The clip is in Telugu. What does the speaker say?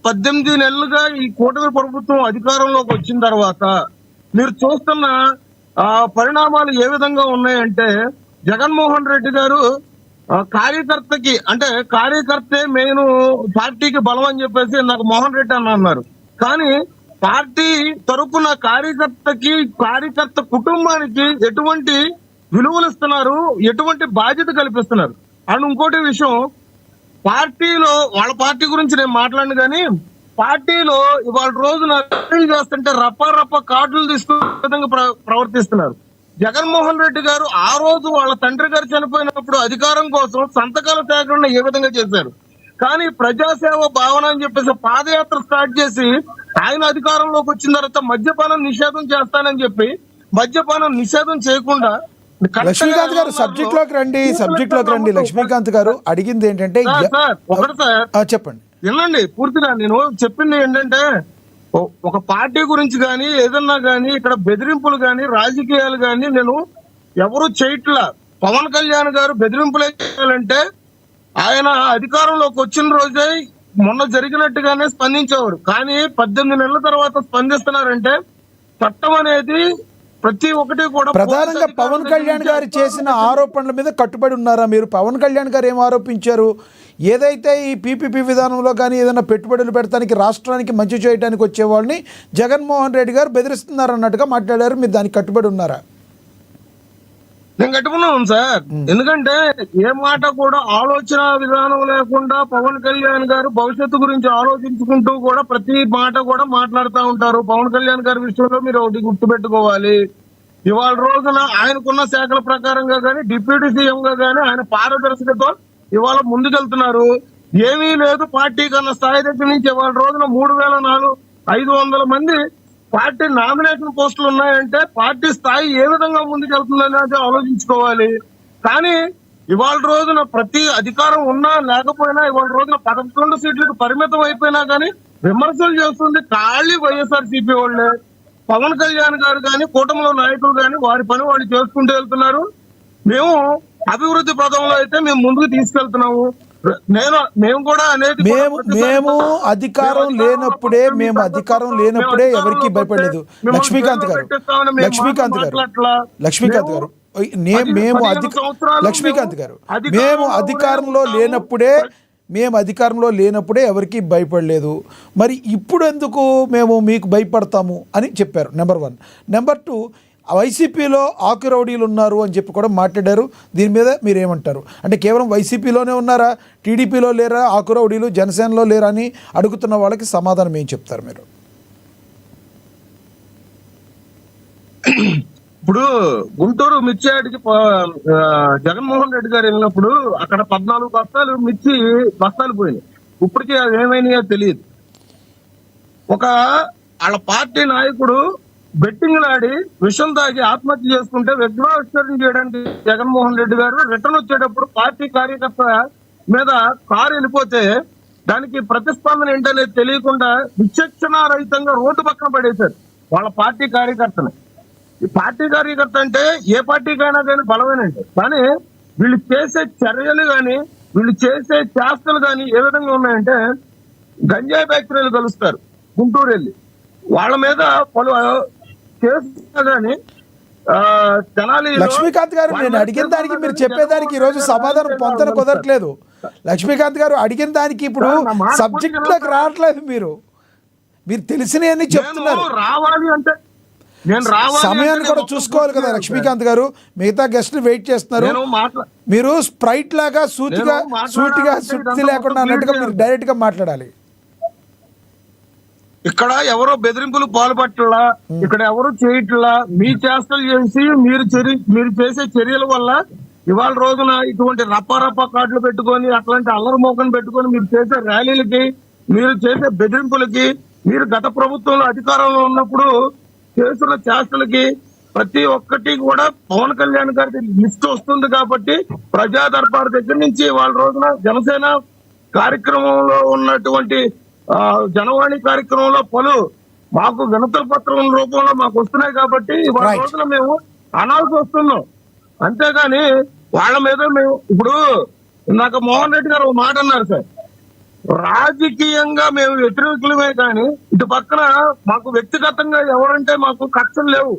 18 నెలలుగా ఈ కూటమి ప్రభుత్వం అధికారంలోకి వచ్చిన తర్వాత మీరు చూస్తున్న పరిణామాలు ఏ విధంగా ఉన్నాయంటే, జగన్మోహన్ రెడ్డి గారు కార్యకర్తకి అంటే కార్యకర్తే మెయిన్ పార్టీకి బలం అని చెప్పేసి నాకు మోహన్ రెడ్డి అన్నారు. కానీ పార్టీ తరపున కార్యకర్త కుటుంబానికి ఎటువంటి విలువలు ఇస్తున్నారు, ఎటువంటి బాధ్యత కల్పిస్తున్నారు. అండ్ ఇంకోటి విషయం, పార్టీలో వాళ్ళ పార్టీ గురించి నేను మాట్లాడను కానీ పార్టీలో ఇవాళ రోజున చేస్తుంటే రప్ప కార్డులు తీసుకునే విధంగా ప్రవర్తిస్తున్నారు. జగన్మోహన్ రెడ్డి గారు ఆ రోజు వాళ్ళ తండ్రి గారు చనిపోయినప్పుడు అధికారం కోసం సంతకాల సేకరణ ఏ విధంగా చేశారు. కానీ ప్రజాసేవ భావన అని చెప్పేసి పాదయాత్ర స్టార్ట్ చేసి ఆయన అధికారంలోకి వచ్చిన తర్వాత మద్యపానం నిషేధం చేస్తానని చెప్పి మద్యపానం నిషేధం చేయకుండా. లక్ష్మీకాంత్ గారు సబ్జెక్ట్ లోకి రండి. లక్ష్మీకాంత్ గారు అడిగింది ఏంటంటే ఒకటి సార్ చెప్పండి, వినండి పూర్తిగా. నేను చెప్పింది ఏంటంటే, ఒక పార్టీ గురించి కానీ ఏదన్నా కానీ ఇక్కడ బెదిరింపులు కానీ రాజకీయాలు కానీ నేను ఎవరు చేయట్లా. పవన్ కళ్యాణ్ గారు బెదిరింపులు చేయాలంటే ఆయన అధికారంలోకి వచ్చిన రోజే మొన్న జరిగినట్టుగానే స్పందించేవారు. కానీ 18 నెలల తర్వాత స్పందిస్తున్నారంటే చట్టం అనేది ప్రతి ఒక్కటి కూడా. ప్రధానంగా పవన్ కళ్యాణ్ గారు చేసిన ఆరోపణల మీద కట్టుబడి ఉన్నారా మీరు? పవన్ కళ్యాణ్ గారు ఏం ఆరోపించారు? ఏదైతే ఈ పీపీపీ విధానంలో కానీ ఏదైనా పెట్టుబడులు పెడతానికి రాష్ట్రానికి మంచి చేయడానికి వచ్చే వాళ్ళని జగన్మోహన్ రెడ్డి గారు బెదిరిస్తున్నారు అన్నట్టుగా మాట్లాడారు. మీరు దానికి కట్టుబడి ఉన్నారా? నేను కట్టుకున్నాను సార్. ఎందుకంటే ఏ మాట కూడా ఆలోచన విధానం లేకుండా పవన్ కళ్యాణ్ గారు భవిష్యత్తు గురించి ఆలోచించుకుంటూ కూడా ప్రతి మాట కూడా మాట్లాడుతూ ఉంటారు. పవన్ కళ్యాణ్ గారి విషయంలో మీరు ఒకటి గుర్తుపెట్టుకోవాలి, ఇవాళ రోజున ఆయనకున్న శాఖల ప్రకారంగా కానీ డిప్యూటీ సీఎం గా కానీ ఆయన పారదర్శకతో ఇవాళ ముందుకెళ్తున్నారు. ఏమీ లేదు పార్టీ కన్నా స్థాయి దగ్గర నుంచి ఇవాళ రోజున 3,500 మంది పార్టీ నామినేషన్ పోస్టులు ఉన్నాయంటే పార్టీ స్థాయి ఏ విధంగా ముందుకెళ్తుందనేది ఆలోచించుకోవాలి. కానీ ఇవాళ రోజున ప్రతి అధికారం ఉన్నా లేకపోయినా ఇవాళ రోజున 11 సీట్లకు పరిమితం అయిపోయినా కానీ విమర్శలు చేస్తుంది ఖాళీ వైఎస్ఆర్సీపీ వాళ్ళే. పవన్ కళ్యాణ్ గారు కానీ కూటమిలో నాయకులు కానీ వారి పని వాళ్ళు చేసుకుంటూ వెళ్తున్నారు. మేము అభివృద్ధి పదంలో అయితే మేము ముందుకు తీసుకెళ్తున్నాము. మేము కూడా అనేది మేము అధికారం లేనప్పుడే ఎవరికి భయపడలేదు. లక్ష్మీకాంత్ గారు మేము అధికారంలో లేనప్పుడే ఎవరికి భయపడలేదు. మరి ఇప్పుడు ఎందుకు మేము మీకు భయపడతాము అని చెప్పారు. నెంబర్ 1. నెంబర్ 2, వైసీపీలో ఆకు రౌడీలు ఉన్నారు అని చెప్పి కూడా మాట్లాడారు. దీని మీద మీరేమంటారు? అంటే కేవలం వైసీపీలోనే ఉన్నారా, టీడీపీలో లేరా ఆకు రౌడీలు, జనసేనలో లేరా అని అడుగుతున్న వాళ్ళకి సమాధానం ఏం చెప్తారు మీరు? ఇప్పుడు గుంటూరు మిర్చి ఆడికి జగన్మోహన్ రెడ్డి గారు వెళ్ళినప్పుడు అక్కడ 14 బస్తాలు మిర్చి బస్తాలు పోయినాయి. ఇప్పటికీ అవి ఏమైనాయో తెలియదు. వాళ్ళ పార్టీ నాయకుడు బెట్టింగ్ ఆడి విషం తాగి ఆత్మహత్య చేసుకుంటే విగ్రహావిష్కరణ చేయడానికి జగన్మోహన్ రెడ్డి గారు రిటర్న్ వచ్చేటప్పుడు పార్టీ కార్యకర్త మీద కారు వెళ్ళిపోతే దానికి ప్రతిస్పందన ఏంటనేది తెలియకుండా విచక్షణారహితంగా రోడ్డు పక్కన పడేశారు వాళ్ళ పార్టీ కార్యకర్తని. ఈ పార్టీ కార్యకర్త అంటే ఏ పార్టీకైనా కానీ బలమేనండి. కానీ వీళ్ళు చేసే చర్యలు కానీ వీళ్ళు చేసే చేష్టలు కానీ ఏ విధంగా ఉన్నాయంటే, గంజాయి ఫ్యాక్టరీలు కలుస్తారు గుంటూరు వెళ్ళి వాళ్ళ మీద పలు కేసులు. లక్ష్మీకాంత్ గారు, నేను అడిగిన దానికి మీరు చెప్పేదానికి ఈరోజు సమాధానం పొందన కుదరట్లేదు. లక్ష్మీకాంత్ గారు అడిగిన దానికి ఇప్పుడు సబ్జెక్ట్ లోకి రావట్లేదు. మీరు తెలిసినవన్నీ చెప్తున్నారు. రావాలి అంటే సమయాన్ని కూడా చూసుకోవాలి కదా లక్ష్మీకాంత్ గారు. మిగతా గెస్టులు వెయిట్ చేస్తున్నారు. మీరు స్ప్రైట్ లాగా సూటిగా సుత్తి లేకుండా అన్నట్టుగా మీరు డైరెక్ట్ గా మాట్లాడాలి. ఇక్కడ ఎవరో బెదిరింపులు పాల్పట్టలా, ఇక్కడ ఎవరు చేయట్లా. మీ చేష్టలు చేసి మీరు చేసే చర్యల వల్ల ఇవాళ రోజున ఇటువంటి రప్ప కార్డులు పెట్టుకొని అట్లాంటి అల్లరి మోకను పెట్టుకొని మీరు చేసే ర్యాలీలకి, మీరు చేసే బెదిరింపులకి, మీరు గత ప్రభుత్వంలో అధికారంలో ఉన్నప్పుడు చేసిన చేష్టలకి ప్రతి ఒక్కటి కూడా పవన్ కళ్యాణ్ గారికి లిస్ట్ వస్తుంది. కాబట్టి ప్రజా దర్బార్ దగ్గర నుంచి వాళ్ళ రోజున జనసేన కార్యక్రమంలో ఉన్నటువంటి జనవాణి కార్యక్రమంలో పలు మాకు వినతుల పత్రం రూపంలో మాకు వస్తున్నాయి. కాబట్టి వాళ్ళ రోజున మేము అనాల్సి వస్తున్నాం. అంతేగాని వాళ్ళ మీద మేము ఇప్పుడు ఇందాక మోహన్ రెడ్డి గారు ఒక మాట అన్నారు సార్. రాజకీయంగా మేము వ్యతిరేకులమే కానీ ఇటు పక్కన మాకు వ్యక్తిగతంగా ఎవరంటే మాకు కక్షలు లేవు.